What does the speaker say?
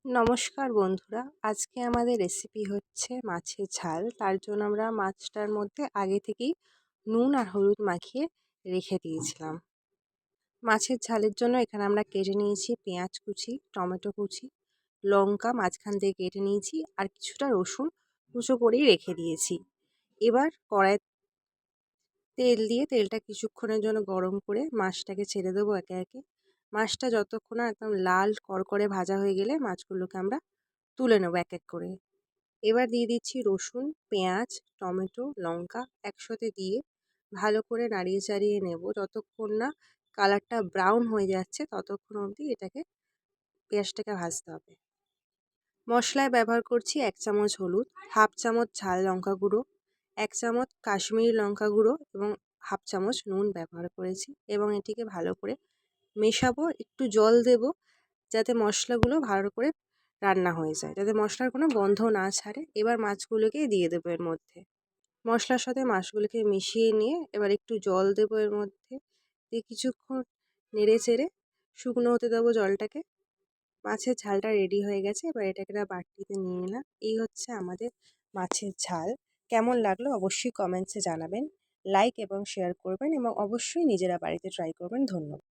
নমস্কার বন্ধুরা, আজকে আমাদের রেসিপি হচ্ছে মাছের ঝাল। তার জন্য আমরা মাছটার মধ্যে আগে থেকেই নুন আর হলুদ মাখিয়ে রেখে দিয়েছিলাম। মাছের ঝালের জন্য এখানে আমরা কেটে নিয়েছি পেঁয়াজ কুচি, টমেটো কুচি, লঙ্কা মাঝখান দিয়ে কেটে নিয়েছি আর কিছুটা রসুন কুচো করেই রেখে দিয়েছি। এবার কড়াই তেল দিয়ে তেলটা কিছুক্ষণের জন্য গরম করে মাছটাকে ছেড়ে দেবো একে একে। মাছটা যতক্ষণ না একদম লাল করকরে ভাজা হয়ে গেলে মাছগুলোকে আমরা তুলে নেবো এক এক করে। এবার দিয়ে দিচ্ছি রসুন, পেঁয়াজ, টমেটো, লঙ্কা একসাথে দিয়ে ভালো করে নাড়িয়ে চাড়িয়ে নেব যতক্ষণ না কালারটা ব্রাউন হয়ে যাচ্ছে, ততক্ষণ অবধি পেঁয়াজটাকে ভাজতে হবে। মশলায় ব্যবহার করছি 1 চামচ হলুদ, হাফ চামচ ঝাল লঙ্কা গুঁড়ো, 1 চামচ কাশ্মীরি লঙ্কা গুঁড়ো এবং হাফ চামচ নুন ব্যবহার করেছি এবং এটিকে ভালো করে মেশাবো। একটু জল দেব যাতে মশলাগুলো ভালো করে রান্না হয়ে যায়, যাতে মশলার কোনো গন্ধ না ছাড়ে। এবার মাছগুলোকে দিয়ে দেবো এর মধ্যে। মশলার সাথে মাছগুলোকে মিশিয়ে নিয়ে এবার একটু জল দেবো এর মধ্যে, দিয়ে কিছুক্ষণ নেড়ে চেড়ে শুকনো হতে দেবো জলটাকে। মাছের ঝালটা রেডি হয়ে গেছে, এবার এটাকে বাটিতে নিয়ে নিলাম। এই হচ্ছে আমাদের মাছের ঝাল। কেমন লাগলো অবশ্যই কমেন্টসে জানাবেন, লাইক এবং শেয়ার করবেন এবং অবশ্যই নিজেরা বাড়িতে ট্রাই করবেন। ধন্যবাদ।